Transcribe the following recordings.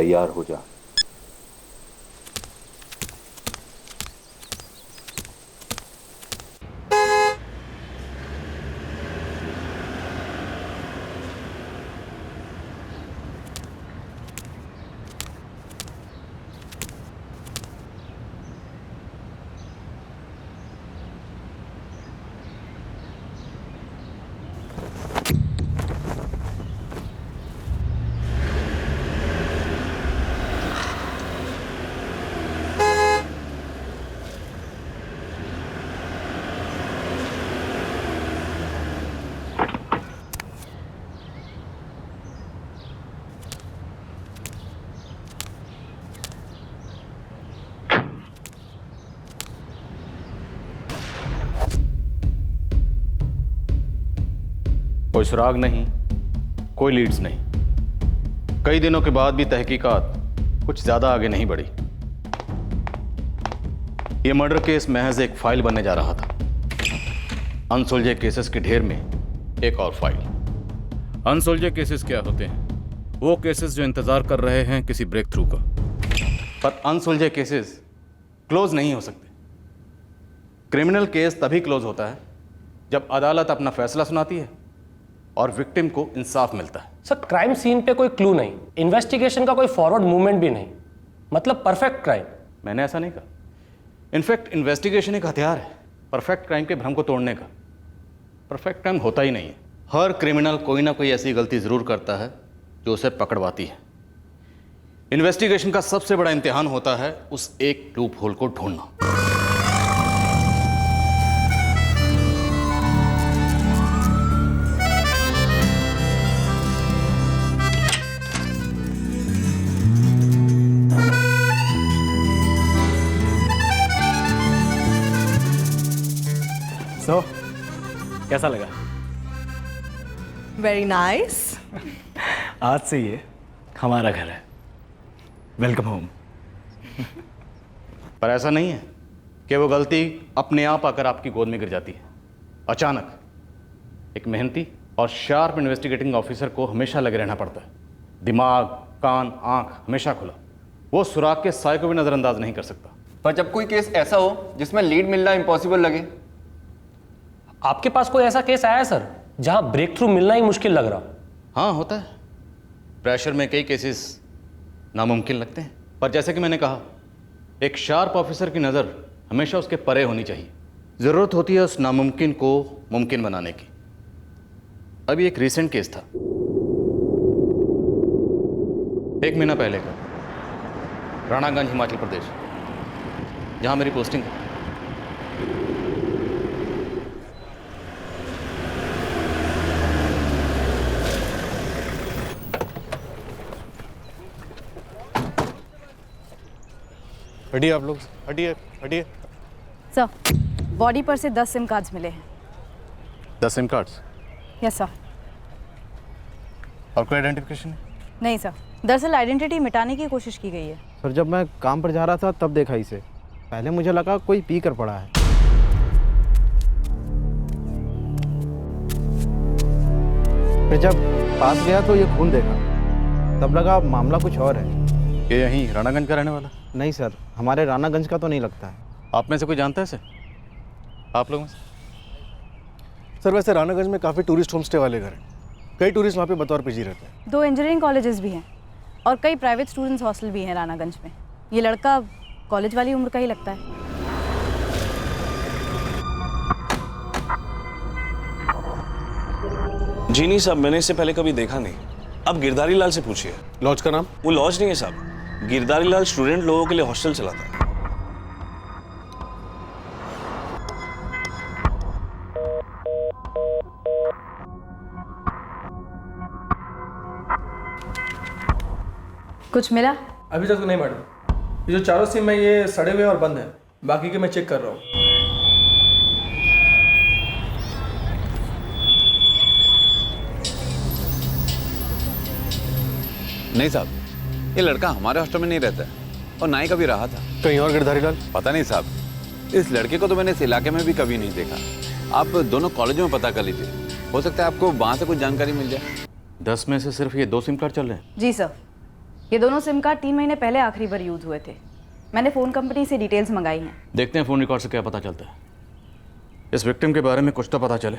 तैयार हो जा। कोई सुराग नहीं, कोई लीड्स नहीं। कई दिनों के बाद भी तहकीकात कुछ ज्यादा आगे नहीं बढ़ी। यह मर्डर केस महज एक फाइल बनने जा रहा था। अनसुलझे केसेस के ढेर में एक और फाइल। अनसुलझे केसेस क्या होते हैं? वो केसेस जो इंतजार कर रहे हैं किसी ब्रेक थ्रू का। पर अनसुलझे केसेस क्लोज नहीं हो सकते। क्रिमिनल केस तभी क्लोज होता है जब अदालत अपना फैसला सुनाती है और विक्टिम को इंसाफ मिलता है। सर, क्राइम सीन पे कोई क्लू नहीं, इन्वेस्टिगेशन का कोई फॉरवर्ड मूवमेंट भी नहीं, मतलब परफेक्ट क्राइम। मैंने ऐसा नहीं कहा। इनफैक्ट इन्वेस्टिगेशन एक हथियार है परफेक्ट क्राइम के भ्रम को तोड़ने का। परफेक्ट क्राइम होता ही नहीं है। हर क्रिमिनल कोई ना कोई ऐसी गलती जरूर करता है जो उसे पकड़वाती है। इन्वेस्टिगेशन का सबसे बड़ा इम्तिहान होता है उस एक लूप होल को ढूंढना। सो कैसा लगा? Very nice. आज से ये हमारा घर है। Welcome home. पर ऐसा नहीं है कि वो गलती अपने आप आकर आपकी गोद में गिर जाती है। अचानक एक मेहनती और शार्प इन्वेस्टिगेटिंग ऑफिसर को हमेशा लगे रहना पड़ता है। दिमाग, कान, आंख हमेशा खुला। वो सुराग के साय को भी नजरअंदाज नहीं कर सकता। पर जब कोई केस ऐसा हो जिसमें लीड मिलना इम्पॉसिबल लगे। आपके पास कोई ऐसा केस आया है सर जहां ब्रेक थ्रू मिलना ही मुश्किल लग रहा? हाँ, होता है। प्रेशर में कई केसेस नामुमकिन लगते हैं, पर जैसे कि मैंने कहा, एक शार्प ऑफिसर की नज़र हमेशा उसके परे होनी चाहिए। ज़रूरत होती है उस नामुमकिन को मुमकिन बनाने की। अभी एक रीसेंट केस था, 1 महीना पहले का, राणागंज, हिमाचल प्रदेश, जहाँ मेरी पोस्टिंग है। हटिए आप लोग, हटिए हटिए। सर, बॉडी पर से 10 सिम कार्ड्स मिले हैं। 10 सिम कार्ड्स? Yes sir. और कोई आइडेंटिफिकेशन? नहीं सर, दरअसल आइडेंटिटी मिटाने की कोशिश की गई है। सर, जब मैं काम पर जा रहा था तब देखा इसे। पहले मुझे लगा कोई पी कर पड़ा है। फिर जब पास गया तो ये खून देखा, तब लगा मामला कुछ और है। ये यहीं राणागंज का रहने वाला? नहीं सर, हमारे राणागंज का तो नहीं लगता है। आप में से कोई जानता है इसे? आप लोगों में से? सर, वैसे राणागंज में काफ़ी टूरिस्ट होम स्टे वाले घर हैं। कई टूरिस्ट वहाँ पे बतौर पीजी रहते हैं। 2 इंजीनियरिंग कॉलेजेस भी हैं और कई प्राइवेट स्टूडेंट्स हॉस्टल भी हैं राणागंज में। ये लड़का कॉलेज वाली उम्र का ही लगता है। जी नहीं साहब, मैंने इससे पहले कभी देखा नहीं। आप गिरधारी लाल से पूछिए। लॉज का नाम? वो लॉज नहीं है साहब, गिरधारी लाल स्टूडेंट लोगों के लिए हॉस्टल चलाता है। कुछ मिला? अभी तक तो नहीं मैडम। ये जो चारों सिम है ये सड़े हुए और बंद है, बाकी के मैं चेक कर रहा हूँ। नहीं साहब, ये लड़का हमारे हॉस्टल में नहीं रहता है और ना ही कभी रहा था। कहीं और गिरधारी लाल? पता नहीं साहब, इस लड़के को तो मैंने इस इलाके में भी कभी नहीं देखा। आप दोनों कॉलेजों में पता कर लीजिए, हो सकता है आपको वहाँ से कुछ जानकारी मिल जाए। 10 में से सिर्फ ये 2 सिम कार्ड चल रहे हैं? जी सर। ये दोनों सिम कार्ड 3 महीने पहले आखिरी बार यूज़ हुए थे। मैंने फ़ोन कंपनी से डिटेल्स मंगाई हैं। देखते हैं फ़ोन रिकॉर्ड से क्या पता चलता है। इस विक्टिम के बारे में कुछ तो पता चले।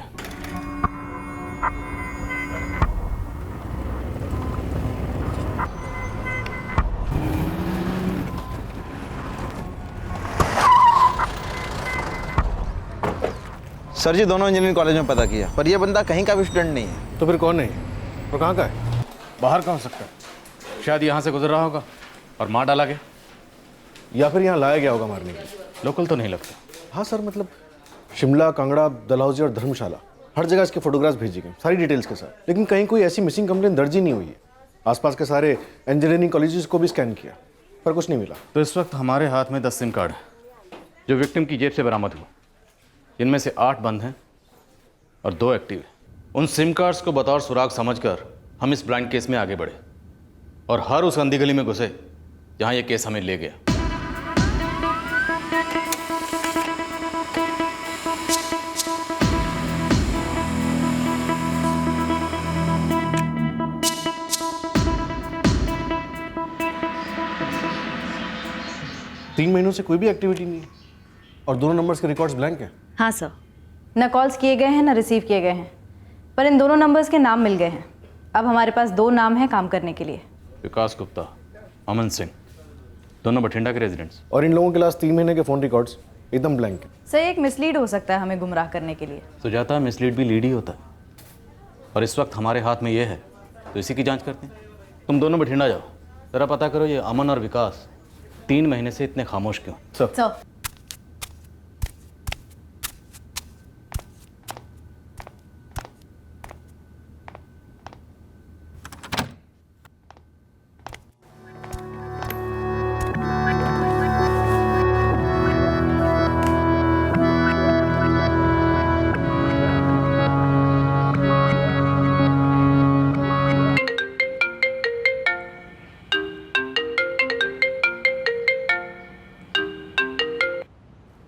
सर जी दोनों इंजीनियरिंग कॉलेज में पता किया, पर यह बंदा कहीं का भी स्टूडेंट नहीं है। तो फिर कौन है और कहाँ का है? बाहर का हो सकता है, शायद यहाँ से गुजर रहा होगा और मार डाला गया, या फिर यहाँ लाया गया होगा मारने के लिए। लोकल तो नहीं लगता। हाँ सर, मतलब शिमला, कांगड़ा, डलहौजी और धर्मशाला हर जगह इसके फोटोग्राफ्स भेजी गए सारी डिटेल्स के साथ, लेकिन कहीं कोई ऐसी मिसिंग कंप्लेन दर्ज ही नहीं हुई है। आसपास के सारे इंजीनियरिंग कॉलेजेस को भी स्कैन किया पर कुछ नहीं मिला। तो इस वक्त हमारे हाथ में 10 सिम कार्ड है जो विक्टिम की जेब से बरामद हुआ। इनमें से 8 बंद हैं और 2 एक्टिव हैं। उन सिम कार्ड्स को बतौर सुराग समझकर हम इस ब्लाइंड केस में आगे बढ़े और हर उस अंधी गली में घुसे जहां ये केस हमें ले गया। तीन महीनों से कोई भी एक्टिविटी नहीं है और दोनों नंबर्स के रिकॉर्ड्स ब्लैंक हैं। हाँ सर, न कॉल्स किए गए हैं न रिसीव किए गए हैं, पर इन दोनों नंबर्स के नाम मिल गए हैं। अब हमारे पास 2 नाम हैं काम करने के लिए। विकास गुप्ता, अमन सिंह, दोनों बठिंडा के रेजिडेंट्स। और इन लोगों के लास्ट 3 महीने के फ़ोन रिकॉर्ड्स एकदम ब्लैंक हैं। सर एक मिसलीड हो सकता है हमें गुमराह करने के लिए। सुजाता, मिसलीड भी लीड ही होता है और इस वक्त हमारे हाथ में ये है तो इसी की जांच करते हैं। तुम दोनों बठिंडा जाओ, ज़रा पता करो ये अमन और विकास 3 महीने से इतने खामोश क्यों। Sir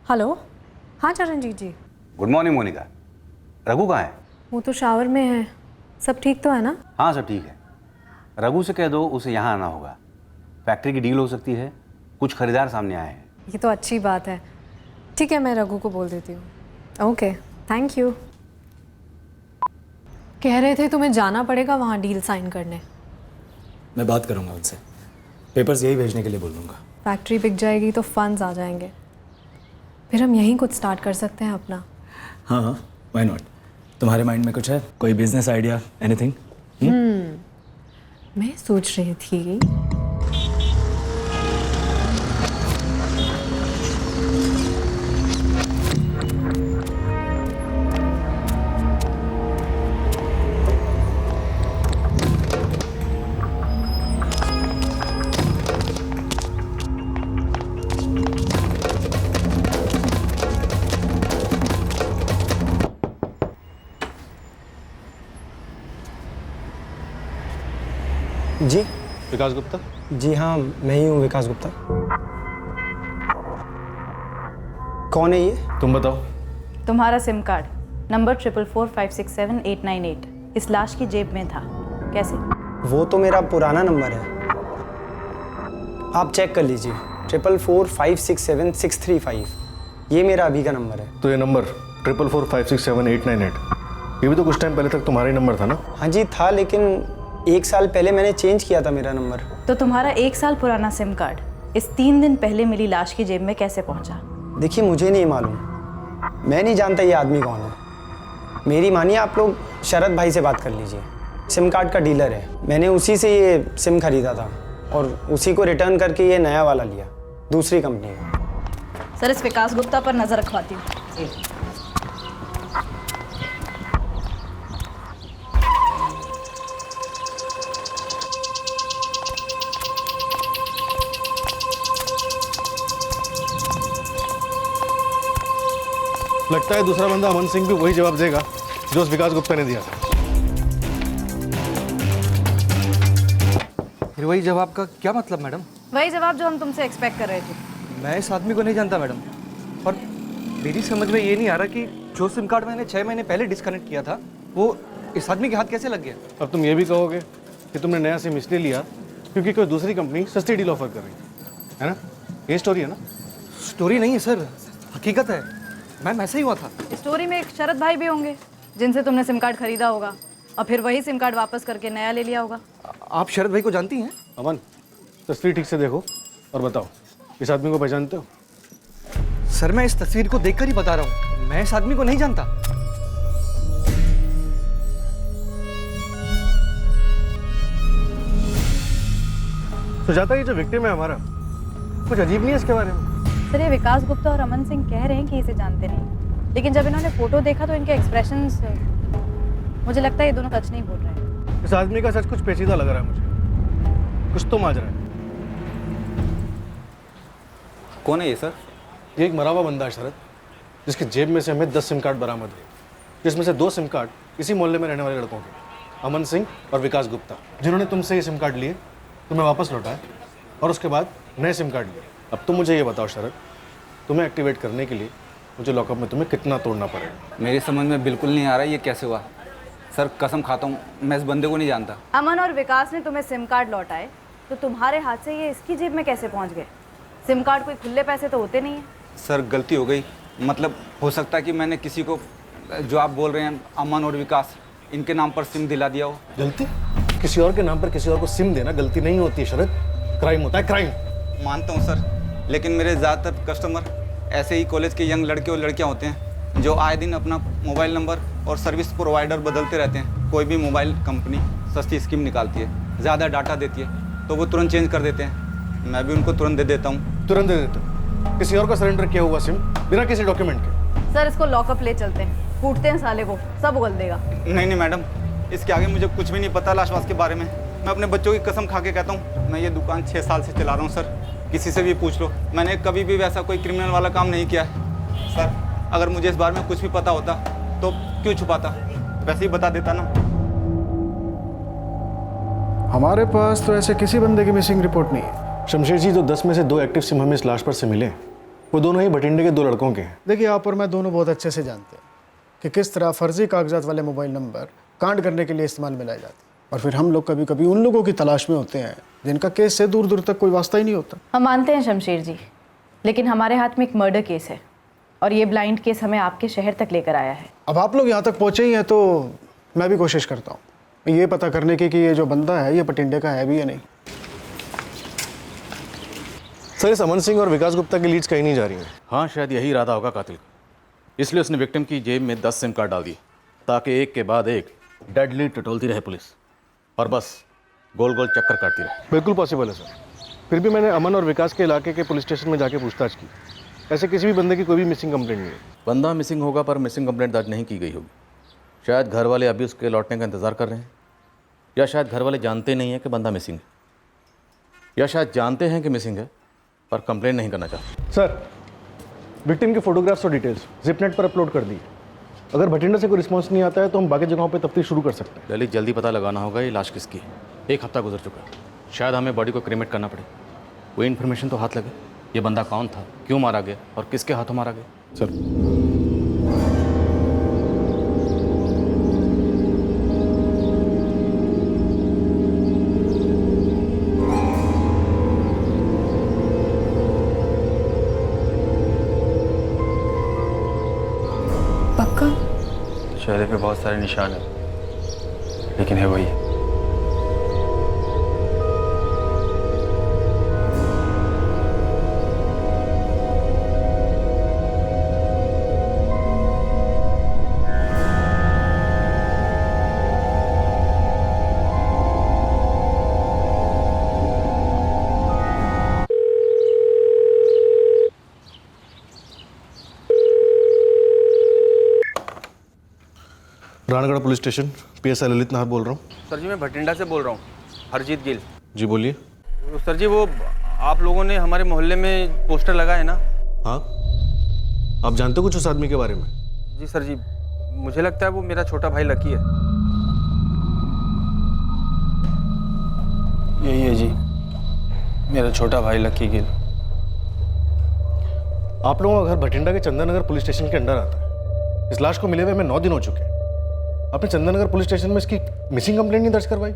hello. हाँ Charanjit ji. Good morning Monica. Raghu कहाँ है? वो तो शावर में है। सब ठीक तो है ना? हाँ सब ठीक है। रघु से कह दो उसे यहाँ आना होगा। फैक्ट्री की डील हो सकती है, कुछ खरीदार सामने आए हैं। ये तो अच्छी बात है। ठीक है, मैं रघु को बोल देती हूँ। Okay, thank you. कह रहे थे तुम्हें जाना पड़ेगा वहाँ डील साइन करने। मैं बात करूँगा उनसे, पेपर्स यही भेजने के लिए बोल दूँगा। फैक्ट्री बिक जाएगी तो फंड्स आ जाएंगे, फिर हम यहीं कुछ स्टार्ट कर सकते हैं अपना। हाँ हाँ, व्हाई नॉट। तुम्हारे माइंड में कुछ है, कोई बिजनेस आइडिया, एनीथिंग? मैं सोच रही थी जी विकास गुप्ता। जी हाँ, मैं ही हूँ विकास गुप्ता। कौन है ये? तुम बताओ। तुम्हारा सिम कार्ड नंबर 444567898 इस लाश की जेब में था। कैसे? वो तो मेरा पुराना नंबर है, आप चेक कर लीजिए। 444567635 ये मेरा अभी का नंबर है। तो ये नंबर 444567898 ये भी तो कुछ टाइम पहले तक तुम्हारा ही नंबर था ना? हाँ जी था, लेकिन 1 साल पहले मैंने चेंज किया था मेरा नंबर। तो तुम्हारा 1 साल पुराना सिम कार्ड इस 3 दिन पहले मिली लाश की जेब में कैसे पहुंचा? देखिए मुझे नहीं मालूम, मैं नहीं जानता ये आदमी कौन है। मेरी मानिए आप लोग शरद भाई से बात कर लीजिए, सिम कार्ड का डीलर है। मैंने उसी से ये सिम खरीदा था और उसी को रिटर्न करके ये नया वाला लिया दूसरी कंपनी का। सर इस विकास गुप्ता पर नजर रखवाती हूँ। लगता है दूसरा बंदा अमन सिंह भी वही जवाब देगा जो उस विकास गुप्ता ने दिया था। फिर वही जवाब का क्या मतलब मैडम? वही जवाब जो हम तुमसे एक्सपेक्ट कर रहे थे। मैं इस आदमी को नहीं जानता मैडम, और मेरी समझ में ये नहीं आ रहा कि जो सिम कार्ड मैंने 6 महीने पहले डिस्कनेक्ट किया था वो इस आदमी के हाथ कैसे लग गया। अब तुम ये भी कहोगे कि तुमने नया सिम इसलिए लिया क्योंकि कोई दूसरी कंपनी सस्ती डील ऑफर कर रही है ना? ये स्टोरी है ना? स्टोरी नहीं है सर, हकीकत है। मैम ऐसा ही हुआ था। स्टोरी में एक शरद भाई भी होंगे जिनसे तुमने सिम कार्ड खरीदा होगा और फिर वही सिम कार्ड वापस करके नया ले लिया होगा। आप शरद भाई को जानती हैं? अमन, तस्वीर ठीक से देखो और बताओ, इस आदमी को पहचानते हो? सर मैं इस तस्वीर को देखकर ही बता रहा हूँ, मैं इस आदमी को नहीं जानता। सुजाता, ये जो विक्टिम है हमारा, कुछ अजीब नहीं है इसके बारे में? सर ये विकास गुप्ता और अमन सिंह कह रहे हैं कि इसे जानते नहीं, लेकिन जब इन्होंने फोटो देखा तो इनके एक्सप्रेशंस, मुझे लगता है ये दोनों सच नहीं बोल रहे हैं। इस आदमी का सच कुछ पेचीदा लग रहा है मुझे, कुछ तो माजरा है। कौन है ये सर? ये एक मरा हुआ बंदा है शरद, जिसकी जेब में से हमें 10 सिम कार्ड बरामद हुए, जिसमें से 2 सिम कार्ड इसी मोहल्ले में रहने वाले लड़कों के, अमन सिंह और विकास गुप्ता, जिन्होंने तुमसे ये सिम कार्ड लिए, तुम्हें वापस लौटाए और उसके बाद नए सिम कार्ड लिए। अब तुम मुझे ये बताओ शरद, तुम्हें एक्टिवेट करने के लिए मुझे लॉकअप में तुम्हें कितना तोड़ना पड़ेगा? मेरी समझ में बिल्कुल नहीं आ रहा ये कैसे हुआ सर, कसम खाता हूँ मैं इस बंदे को नहीं जानता। अमन और विकास ने तुम्हें सिम कार्ड लौटाए तो तुम्हारे हाथ से ये इसकी जेब में कैसे पहुंच गए? सिम कार्ड कोई खुले पैसे तो होते नहीं है। सर गलती हो गई, मतलब हो सकता है कि मैंने किसी को, जो आप बोल रहे हैं अमन और विकास, इनके नाम पर सिम दिला दिया हो। गलती? किसी और के नाम पर किसी और को सिम देना गलती नहीं होती है शरद, क्राइम होता है, क्राइम। मानता हूँ सर, लेकिन मेरे ज़्यादातर कस्टमर ऐसे ही कॉलेज के यंग लड़के और लड़कियाँ होते हैं जो आए दिन अपना मोबाइल नंबर और सर्विस प्रोवाइडर बदलते रहते हैं। कोई भी मोबाइल कंपनी सस्ती स्कीम निकालती है, ज़्यादा डाटा देती है, तो वो तुरंत चेंज कर देते हैं। मैं भी उनको तुरंत दे देता हूँ। तुरंत दे देते हो? किसी और को सरेंडर किया हुआ सिम बिना किसी डॉक्यूमेंट के? सर इसको लॉकअप ले चलते हैं, कूटते हैं साले को, सब उगल देगा। नहीं मैडम, इसके आगे मुझे कुछ भी नहीं पता लाशवास के बारे में। मैं अपने बच्चों की कसम खा के कहता हूँ, मैं ये दुकान 6 साल से चला रहा हूँ सर, किसी से भी पूछ लो, मैंने कभी भी वैसा कोई क्रिमिनल वाला काम नहीं किया है। सर अगर मुझे इस बारे में कुछ भी पता होता तो क्यों छुपाता, वैसे ही बता देता ना। हमारे पास तो ऐसे किसी बंदे की मिसिंग रिपोर्ट नहीं है। शमशेर जी, जो 10 में से 2 एक्टिव सिम हमें इस लाश पर से मिले, वो दोनों ही भटिंडे के 2 लड़कों के हैं। देखिए, आप और मैं दोनों बहुत अच्छे से जानते हैं कि किस तरह फर्जी कागजात वाले मोबाइल नंबर कांड करने के लिए इस्तेमाल में लाए जाते हैं, और फिर हम लोग कभी कभी उन लोगों की तलाश में होते हैं जिनका केस से दूर दूर तक कोई वास्ता ही नहीं होता। हम मानते हैं शमशेर जी, लेकिन हमारे हाथ में एक मर्डर केस है और ये ब्लाइंड केस हमें आपके शहर तक लेकर आया है। अब आप लोग यहाँ तक पहुँचे ही हैं तो मैं भी कोशिश करता हूँ ये पता करने की कि ये जो बंदा है ये भटिंडे का है भी या नहीं। सर, इस अमन सिंह और विकास गुप्ता की लीड्स कहीं नहीं जा रही हैं। हाँ, शायद यही इरादा होगा कातिल का, इसलिए उसने विक्टिम की जेब में 10 सिम कार्ड डाल दिए ताकि एक के बाद एक डेड लीड टटोलती रहे पुलिस और बस गोल गोल चक्कर काटती रहे। बिल्कुल पॉसिबल है सर। फिर भी मैंने अमन और विकास के इलाके के पुलिस स्टेशन में जाके पूछताछ की, ऐसे किसी भी बंदे की कोई भी मिसिंग कंप्लेंट नहीं है। बंदा मिसिंग होगा पर मिसिंग कंप्लेंट दर्ज नहीं की गई होगी। शायद घर वाले अभी उसके लौटने का इंतज़ार कर रहे हैं, या शायद घर वाले जानते नहीं हैं कि बंदा मिसिंग है, या शायद जानते हैं कि मिसिंग है पर कंप्लेंट नहीं करना चाहते। सर, विक्टिम के फोटोग्राफ्स और डिटेल्स जिपनेट पर अपलोड कर दी। अगर भटिंडा से कोई रिस्पांस नहीं आता है तो हम बाकी जगहों पे तफ्तीश शुरू कर सकते हैं। ललित, जल्दी पता लगाना होगा ये लाश किसकी है। 1 हफ्ता गुजर चुका है, शायद हमें बॉडी को क्रीमेट करना पड़े। कोई इन्फॉर्मेशन तो हाथ लगे, ये बंदा कौन था, क्यों मारा गया और किसके हाथों मारा गया। सर, पक्का? चेहरे पे बहुत सारे निशान हैं, लेकिन है वही। Rangarh police station, PSI Lalit Nahar बोल रहा हूँ। सर जी मैं भटिंडा से बोल रहा हूँ, हरजीत गिल। जी बोलिए। सर जी वो आप लोगों ने हमारे मोहल्ले में पोस्टर लगा है ना? हाँ, आप जानते हो कुछ उस आदमी के बारे में? जी सर जी, मुझे लगता है वो मेरा छोटा भाई लकी है। यही है जी, मेरा छोटा भाई लकी गिल। आप लोगों का घर भटिंडा के चंदन नगर पुलिस स्टेशन के अंडर आता है। इस लाश को मिले हुए हमें 9 दिन हो चुके हैं। आपने चंदन नगर पुलिस स्टेशन में इसकी मिसिंग कंप्लेंट नहीं दर्ज करवाई,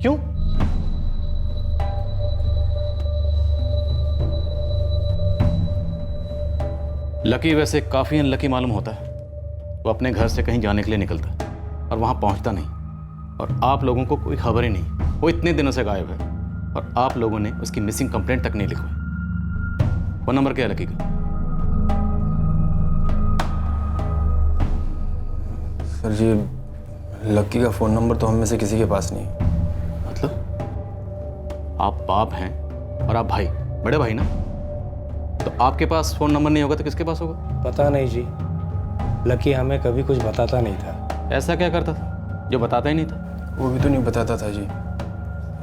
क्यों? लकी वैसे काफ़ी अनलकी मालूम होता है। वो अपने घर से कहीं जाने के लिए निकलता है और वहाँ पहुँचता नहीं, और आप लोगों को कोई खबर ही नहीं। वो इतने दिनों से गायब है और आप लोगों ने उसकी मिसिंग कंप्लेंट तक नहीं लिखवाई। वो नंबर क्या है लकी का? सर जी, लक्की का फ़ोन नंबर तो हम में से किसी के पास नहीं है। मतलब आप बाप हैं और आप भाई, बड़े भाई ना, तो आपके पास फ़ोन नंबर नहीं होगा तो किसके पास होगा? पता नहीं जी, लकी हमें कभी कुछ बताता नहीं था। ऐसा क्या करता था जो बताता ही नहीं था? वो भी तो नहीं बताता था जी,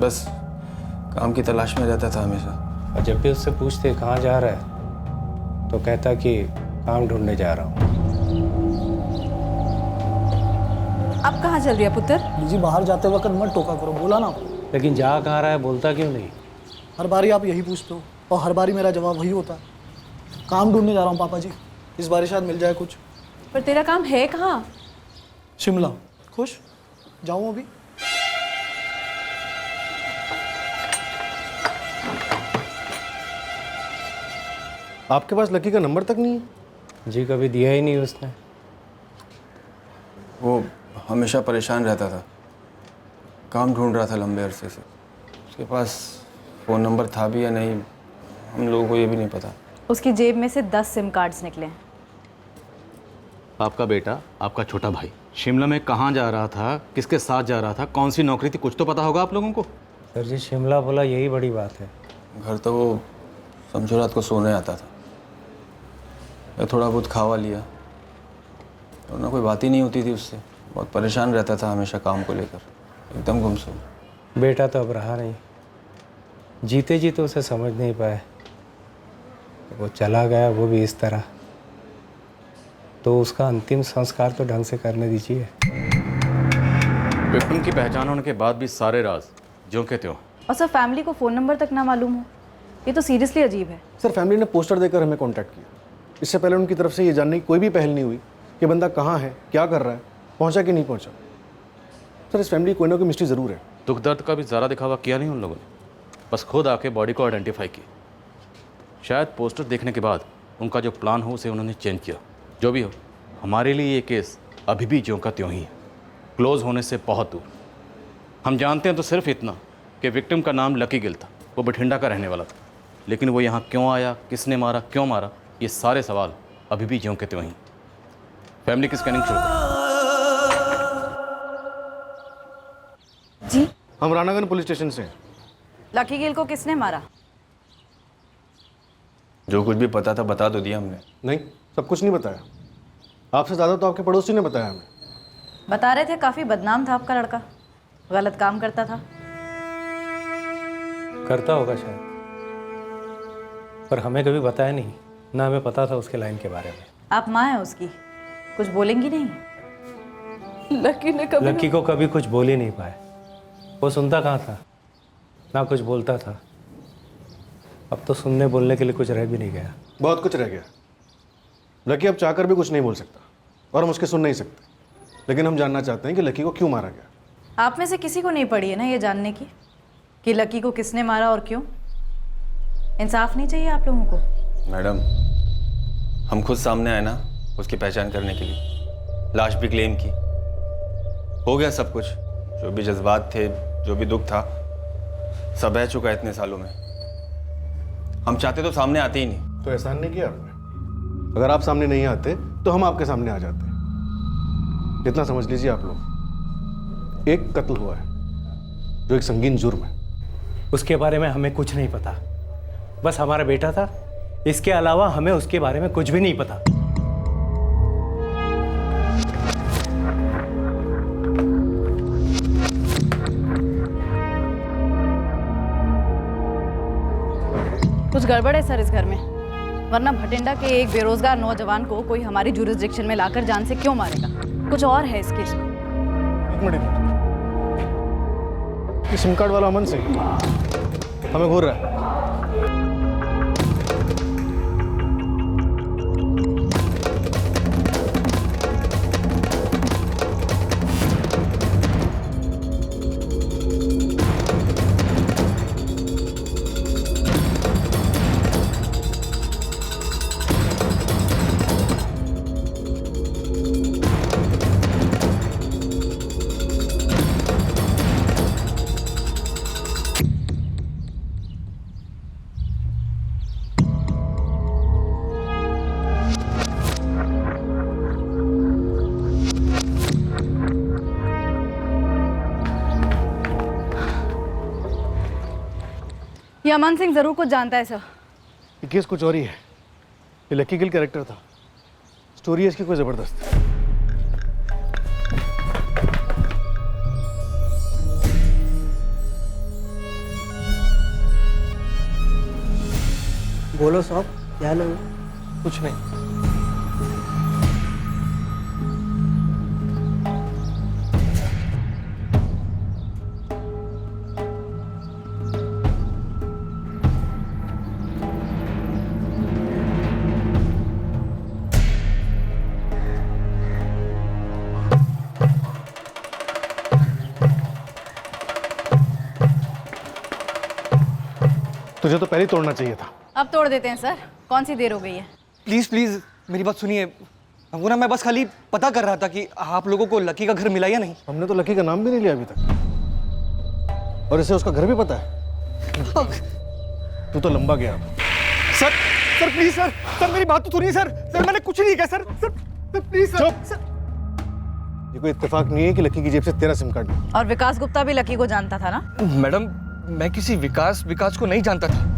बस काम की तलाश में रहता था हमेशा। और जब भी उससे पूछते कहाँ जा रहा है तो कहता कि काम ढूंढने जा रहा हूँ। अब कहाँ चल रही है पुत्र? जी बाहर जाते वक्त मत टोका करो, बोला ना आपको। लेकिन जा कहाँ रहा है बोलता क्यों नहीं? हर बारी आप यही पूछते हो और हर बारी मेरा जवाब वही होता है, काम ढूंढने जा रहा हूँ पापा जी, इस बार शायद मिल जाए कुछ। पर तेरा काम है कहाँ? शिमला। खुश जाऊँ अभी? आपके पास लकी का नंबर तक नहीं है? जी कभी दिया ही नहीं उसने। वो हमेशा परेशान रहता था, काम ढूंढ रहा था लंबे अरसे से। उसके पास फ़ोन नंबर था भी या नहीं, हम लोगों को ये भी नहीं पता। उसकी जेब में से 10 सिम कार्ड्स निकले हैं। आपका बेटा, आपका छोटा भाई शिमला में कहाँ जा रहा था, किसके साथ जा रहा था, कौन सी नौकरी थी, कुछ तो पता होगा आप लोगों को। सर जी शिमला बोला यही बड़ी बात है। घर तो वो समझो रात को सोने आता था, या थोड़ा बहुत खावा लिया, और ना कोई बात ही नहीं होती थी उससे। बहुत परेशान रहता था हमेशा काम को लेकर, एकदम गुमसुम। बेटा तो अब रहा नहीं, जीते जी तो उसे समझ नहीं पाए, वो चला गया, वो भी इस तरह। तो उसका अंतिम संस्कार तो ढंग से करने दीजिए। विक्टिम की पहचान होने के बाद भी सारे राज ज्यों के त्यों। और सर फैमिली को फ़ोन नंबर तक ना मालूम हो, ये तो सीरियसली अजीब है। सर फैमिली ने पोस्टर देकर हमें कांटेक्ट किया, इससे पहले उनकी तरफ से ये जानने की कोई भी पहल नहीं हुई कि बंदा कहाँ है, क्या कर रहा है, पहुँचा कि नहीं पहुँचा। सर इस फैमिली कोई ना कोई मिस्ट्री ज़रूर है। दुख दर्द का भी ज़्यादा दिखावा किया नहीं उन लोगों ने, बस खुद आके बॉडी को आइडेंटिफाई किया। शायद पोस्टर देखने के बाद उनका जो प्लान हो उसे उन्होंने चेंज किया। जो भी हो, हमारे लिए ये केस अभी भी ज्यों का त्यों ही है, क्लोज होने से बहुत दूर। हम जानते हैं तो सिर्फ इतना कि विक्टिम का नाम लकी गिल था, वो बठिंडा का रहने वाला था, लेकिन वो यहाँ क्यों आया, किसने मारा, क्यों मारा, ये सारे सवाल अभी भी ज्यों के त्यों ही। फैमिली की स्कैनिंग शुरू करें। जी हम रानागंज पुलिस स्टेशन से हैं। लकी गिल को किसने मारा? जो कुछ भी पता था बता तो दिया हमने। नहीं, सब कुछ नहीं बताया। आपसे ज़्यादा तो आपके पड़ोसी ने बताया हमें। बता रहे थे काफ़ी बदनाम था आपका लड़का, गलत काम करता था। करता होगा शायद, पर हमें कभी बताया नहीं, ना हमें पता था उसके लाइन के बारे में। आप माँ हैं उसकी, कुछ बोलेंगी नहीं? लकी को कभी कुछ बोल ही नहीं पाए। वो सुनता कहाँ था, ना कुछ बोलता था। अब तो सुनने बोलने के लिए कुछ रह भी नहीं गया। बहुत कुछ रह गया। लकी अब चाहकर भी कुछ नहीं बोल सकता और हम उसके सुन नहीं सकते, लेकिन हम जानना चाहते हैं कि लकी को क्यों मारा गया। आप में से किसी को नहीं पड़ी है ना ये जानने की कि लकी को किसने मारा और क्यों? इंसाफ नहीं चाहिए आप लोगों को? मैडम, हम खुद सामने आए ना उसकी पहचान करने के लिए, लाश भी क्लेम की, हो गया सब कुछ। जो भी जज्बात थे, जो भी दुख था, सब बह चुका है इतने सालों में। हम चाहते तो सामने आते ही नहीं। तो एहसान नहीं किया आपने। अगर आप सामने नहीं आते तो हम आपके सामने आ जाते। इतना समझ लीजिए आप लोग, एक कत्ल हुआ है जो एक संगीन जुर्म है। उसके बारे में हमें कुछ नहीं पता, बस हमारा बेटा था, इसके अलावा हमें उसके बारे में कुछ भी नहीं पता। कुछ गड़बड़ है सर इस घर में, वरना भटिंडा के एक बेरोजगार नौजवान को कोई हमारी जुरिस्डिक्शन में लाकर जान से क्यों मारेगा? कुछ और है इस केस में। एक मिनट, ये सिम कार्ड वाला अमन सिंह हमें घूर रहा है। ये अमन सिंह जरूर कुछ जानता है सर। ये केस कुछ और ही है। ये लकी गिल कैरेक्टर था, स्टोरी है इसकी कोई जबरदस्त। बोलो साहब, क्या लो? कुछ नहीं। तुझे तो पहले ही तोड़ना चाहिए था। अब तोड़ देते हैं सर, कौन सी देर हो गई है। प्लीज़ प्लीज़ मेरी बात सुनिए। हमको ना, मैं बस खाली पता कर रहा था कि आप लोगों को लकी का घर मिला या नहीं। हमने तो लकी का नाम भी नहीं लिया अभी तक, और इसे उसका घर भी पता है। तू तो लंबा गया अब। Sir sir please sir, sir मेरी बात तो सुनिए सर। सर मैंने कुछ नहीं कहा सर। Sir please sir. ये कोई इत्तेफाक नहीं है कि लकी की जेब से तेरा सिम कार्ड है। और विकास गुप्ता भी लकी को जानता था ना? मैडम, मैं किसी विकास को नहीं जानता था।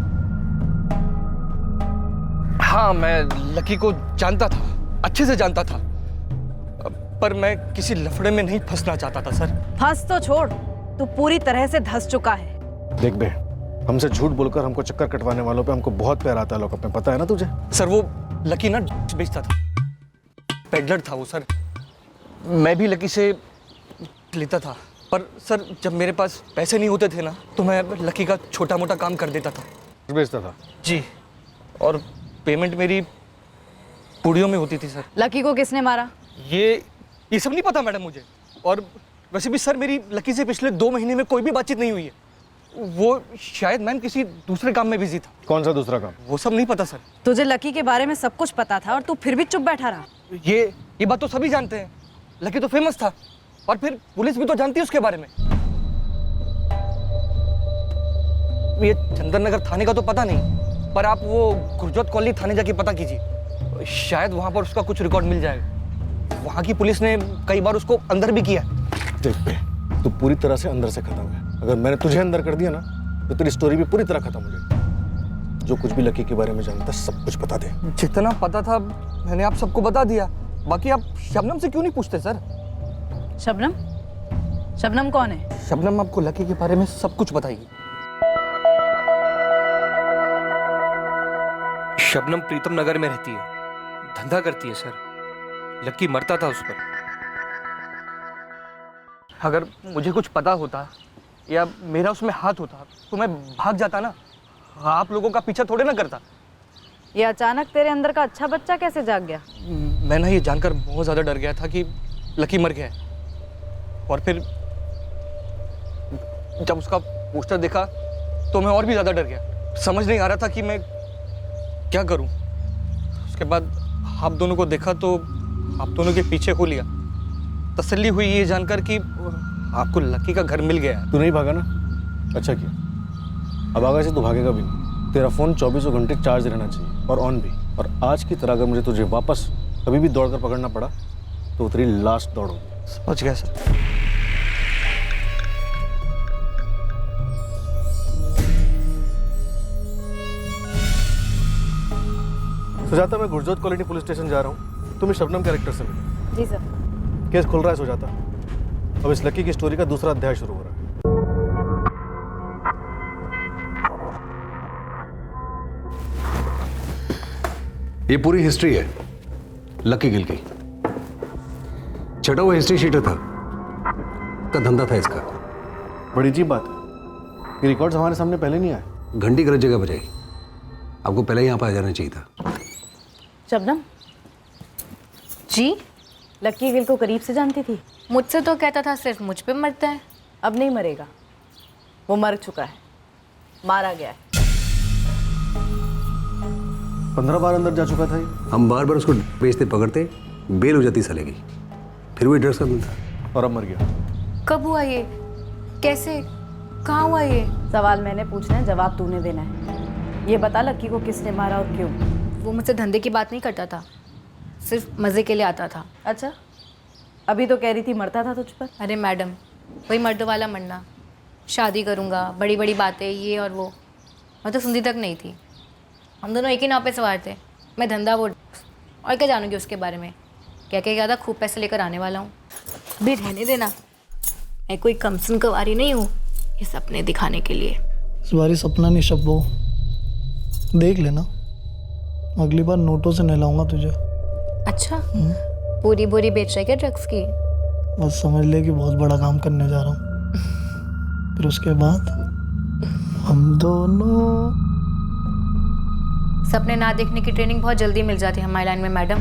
हाँ, मैं लकी को जानता था, अच्छे से जानता था, पर मैं किसी लफड़े में नहीं फंसना चाहता था सर। फंस तो छोड़, तू पूरी तरह से धंस चुका है। देख बे, हमसे झूठ बोलकर हमको चक्कर कटवाने वालों पे हमको बहुत प्यार आता है लोगों पे, पता है ना तुझे? सर वो लकी ना बेचता था, पेडलर था वो सर। मैं भी लकी से लेता था, पर सर जब मेरे पास पैसे नहीं होते थे ना, तो मैं लकी का छोटा मोटा काम कर देता था। बेचता था? जी, और पेमेंट मेरी पूड़ियों में होती थी सर। लकी को किसने मारा? ये सब नहीं पता मैडम मुझे। और वैसे भी सर मेरी लकी से पिछले 2 महीने में कोई भी बातचीत नहीं हुई है। वो शायद मैम किसी दूसरे काम में बिजी था। कौन सा दूसरा काम? वो सब नहीं पता सर। तुझे लकी के बारे में सब कुछ पता था और तू फिर भी चुप बैठा रहा। ये बात तो सभी जानते हैं, लकी तो फेमस था, और फिर पुलिस भी तो जानती है उसके बारे में। ये चंदन नगर थाने का तो पता नहीं, पर आप वो गुरजोत कॉलोनी थाने जाके पता कीजिए, शायद वहां पर उसका कुछ रिकॉर्ड मिल जाएगा। वहां की पुलिस ने कई बार उसको अंदर भी किया। देख बे, तू पूरी तरह से अंदर से खत्म है। अगर मैंने तुझे अंदर कर दिया ना, तो तेरी स्टोरी भी पूरी तरह खत्म हो जाएगी। जो कुछ भी लकी के बारे में जानता सब कुछ बता दे। जितना पता था मैंने आप सबको बता दिया। बाकी आप शबनम से क्यों नहीं पूछते सर? शबनम? शबनम कौन है? शबनम आपको लकी के बारे में सब कुछ बताएगी। शबनम प्रीतम नगर में रहती है, धंधा करती है सर। लकी मरता था उस पर। अगर मुझे कुछ पता होता या मेरा उसमें हाथ होता तो मैं भाग जाता ना, आप लोगों का पीछा थोड़े ना करता। ये अचानक तेरे अंदर का अच्छा बच्चा कैसे जाग गया? मैं ना ये जानकर बहुत ज़्यादा डर गया था कि लकी मर गया है, और फिर जब उसका पोस्टर देखा तो मैं और भी ज़्यादा डर गया। समझ नहीं आ रहा था कि मैं क्या करूं। उसके बाद आप दोनों को देखा तो आप दोनों के पीछे हो लिया। तसल्ली हुई ये जानकर कि आपको लकी का घर मिल गया है। तू नहीं भागा ना, अच्छा किया। अब आगे से तू भागेगा भी नहीं। तेरा फोन 24 घंटे चार्ज रहना चाहिए, और ऑन भी। और आज की तरह अगर मुझे तुझे वापस कभी भी दौड़कर पकड़ना पड़ा तो तेरी लास्ट दौड़ होगी। समझ गया सर। सुजाता, मैं गुरजोत कॉलोनी पुलिस स्टेशन जा रहा हूँ। तुम इस शबनम कैरेक्टर से मिलो। जी सर। केस खुल रहा है सुजाता। अब इस लकी की स्टोरी का दूसरा अध्याय शुरू हो रहा है। ये पूरी हिस्ट्री है लकी गिल की। छटा हुआ हिस्ट्री शीटर था का धंधा था इसका। बड़ी अजीब बात है, ये रिकॉर्ड्स हमारे सामने पहले नहीं आए। घंटी गलत जगह बजाई, आपको पहले यहाँ पर आ जाना चाहिए था। शबनम जी, लकी गिल को करीब से जानती थी? मुझसे तो कहता था सिर्फ मुझ पे मरता है। अब नहीं मरेगा, वो मर चुका है, मारा गया है। 15 बार अंदर जा चुका था ये। हम बार बार उसको बेचते पकड़ते, बेल हो जाती साले की, फिर वही ड्रग्स का मिलता और अब मर गया। कब हुआ ये? कैसे? कहाँ हुआ ये? सवाल मैंने पूछना है, जवाब तूने देना है। ये बता लकी को किसने मारा और क्यों? वो मुझसे धंधे की बात नहीं करता था, सिर्फ मज़े के लिए आता था। अच्छा, अभी तो कह रही थी मरता था तुझ पर। अरे मैडम, वही मर्द वाला मरना, शादी करूँगा, बड़ी बड़ी बातें, ये और वो। मैं तो सुनती तक नहीं थी। हम दोनों एक ही नाव पे सवार थे। मैं धंधा वो और क्या जानूँगी उसके बारे में। क्या क्या गया था, खूब पैसे लेकर आने वाला हूँ। अभी रहने देना, मैं कोई कमसुन कवारी नहीं हूँ ये सपने दिखाने के लिए। इस बारी सपना नहीं शब्बो, देख लेना, अगली बार नोटों से नहलाऊंगा तुझे। अच्छा, पूरी बोरी बेच रहे क्या ड्रग्स की? बस समझ ले कि बहुत बड़ा काम करने जा रहा हूँ, फिर उसके बाद हम दोनों। सपने ना देखने की ट्रेनिंग बहुत जल्दी मिल जाती है हमारी लाइन में मैडम।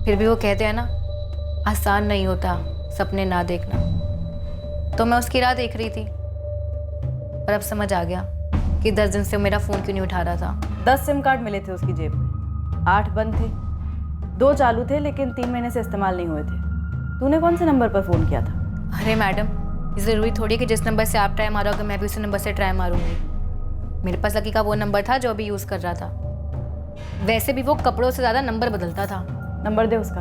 फिर भी वो कहते हैं ना, आसान नहीं होता सपने ना देखना। तो मैं उसकी राह देख रही थी, पर अब समझ आ गया कि 10 दिन से मेरा फ़ोन क्यों नहीं उठा रहा था। 10 सिम कार्ड मिले थे उसकी जेब में, 8 बंद थे, 2 चालू थे लेकिन 3 महीने से इस्तेमाल नहीं हुए थे। तूने कौन से नंबर पर फ़ोन किया था? अरे मैडम, ये ज़रूरी थोड़ी कि जिस नंबर से आप ट्राई मारोगे मैं भी उसी नंबर से ट्राई मारूंगी। मेरे पास लकी का वो नंबर था जो अभी यूज़ कर रहा था। वैसे भी वो कपड़ों से ज़्यादा नंबर बदलता था। नंबर दे उसका।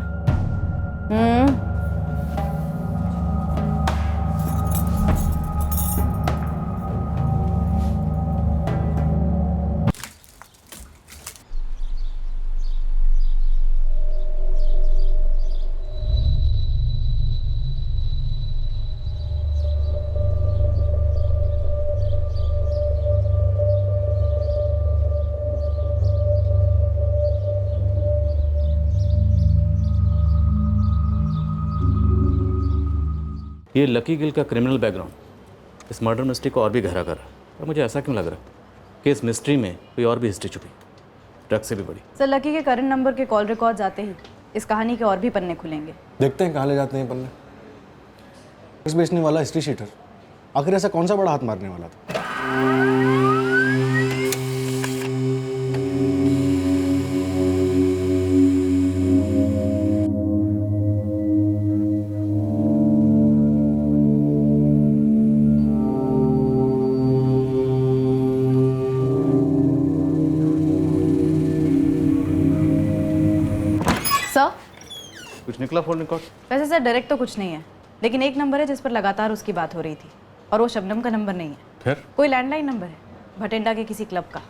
ये लकी गिल का क्रिमिनल बैकग्राउंड इस मर्डर मिस्ट्री को और भी गहरा कर रहा है। और मुझे ऐसा क्यों लग रहा है कि इस मिस्ट्री में कोई और भी हिस्ट्री छुपी, ड्रग से भी बड़ी। सर, लकी के करंट नंबर के कॉल रिकॉर्ड आते ही इस कहानी के और भी पन्ने खुलेंगे। देखते हैं कहाँ ले जाते हैं पन्ने। ड्रग्स बेचने वाला हिस्ट्री शीटर आखिर ऐसा कौन सा बड़ा हाथ मारने वाला था? कुछ निकला फोन रिकॉर्ड? वैसे सर डायरेक्ट तो कुछ नहीं है, लेकिन एक नंबर है जिस पर लगातार उसकी बात हो रही थी, और वो शबनम का नंबर नहीं है। फिर कोई लैंडलाइन नंबर है, भटिंडा के किसी क्लब का।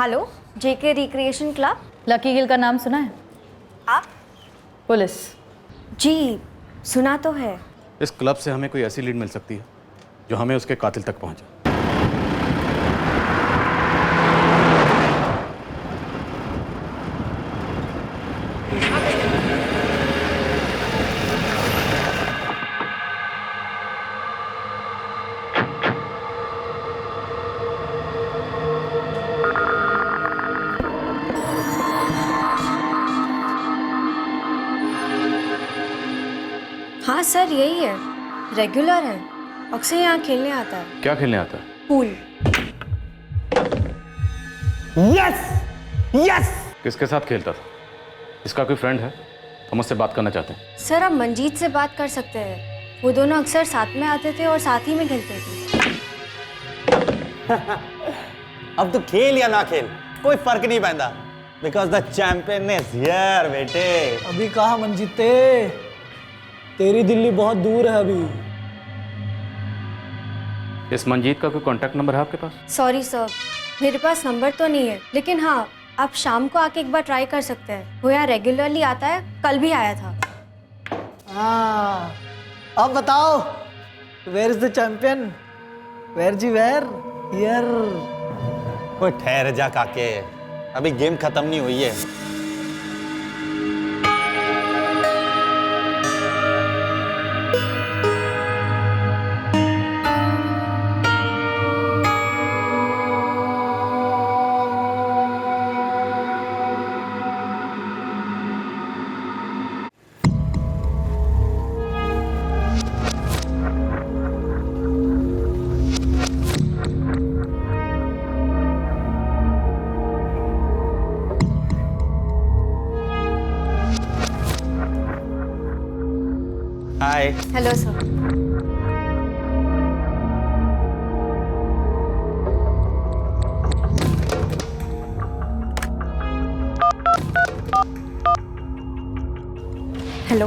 हेलो, जेके रिक्रिएशन क्लब। लकी गिल का नाम सुना है? आप? पुलिस। जी सुना तो है। इस क्लब से हमें कोई ऐसी लीड मिल सकती है जो हमें उसके कातिल तक पहुंचे। हाँ सर, यही है, रेगुलर है, अक्सर यहाँ खेलने आता है। क्या खेलने आता है? पूल। Yes yes. किसके साथ खेलता था? इसका कोई फ्रेंड है? हम उससे बात करना चाहते हैं। सर, आप मंजीत से बात कर सकते हैं, वो दोनों अक्सर साथ में आते थे और साथ ही में खेलते थे। अब तो खेल या ना खेल कोई फर्क नहीं पैदा, because the champion is here बेटे। अभी कहा मंजीते, तेरी दिल्ली बहुत दूर है अभी। इस मंजीत का कोई कांटेक्ट नंबर है आपके पास? सॉरी सर, मेरे पास नंबर तो नहीं है, लेकिन हाँ आप शाम को आके एक बार ट्राई कर सकते हैं। वो यहाँ रेगुलरली आता है, कल भी आया था। हाँ, अब बताओ, where is the champion? Where जी वेयर? हियर। कोई ठहर जा काके, अभी गेम खत्म नहीं हुई है। हाय। Hello sir. हेलो।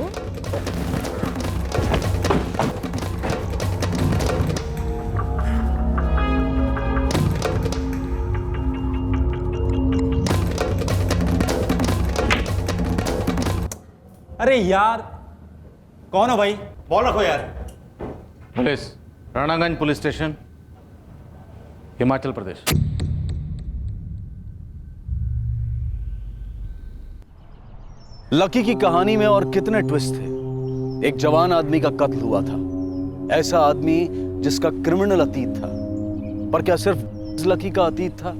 अरे यार, कौन हो भाई? बॉल रखो यार। Police, Ranaganj police station, Himachal Pradesh. Lucky की कहानी में और कितने ट्विस्ट थे। एक जवान आदमी का कत्ल हुआ था, ऐसा आदमी जिसका क्रिमिनल अतीत था। पर क्या सिर्फ लकी का अतीत था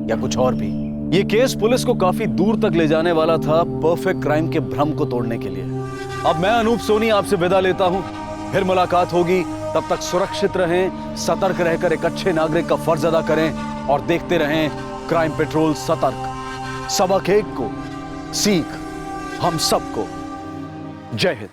या कुछ और भी? ये केस पुलिस को काफी दूर तक ले जाने वाला था, परफेक्ट क्राइम के भ्रम को तोड़ने के लिए। अब मैं अनूप सोनी आपसे विदा लेता हूं, फिर मुलाकात होगी। तब तक सुरक्षित रहें, सतर्क रहकर एक अच्छे नागरिक का फर्ज अदा करें और देखते रहें क्राइम पेट्रोल सतर्क। सबक एक को, सीख हम सबको। जय हिंद।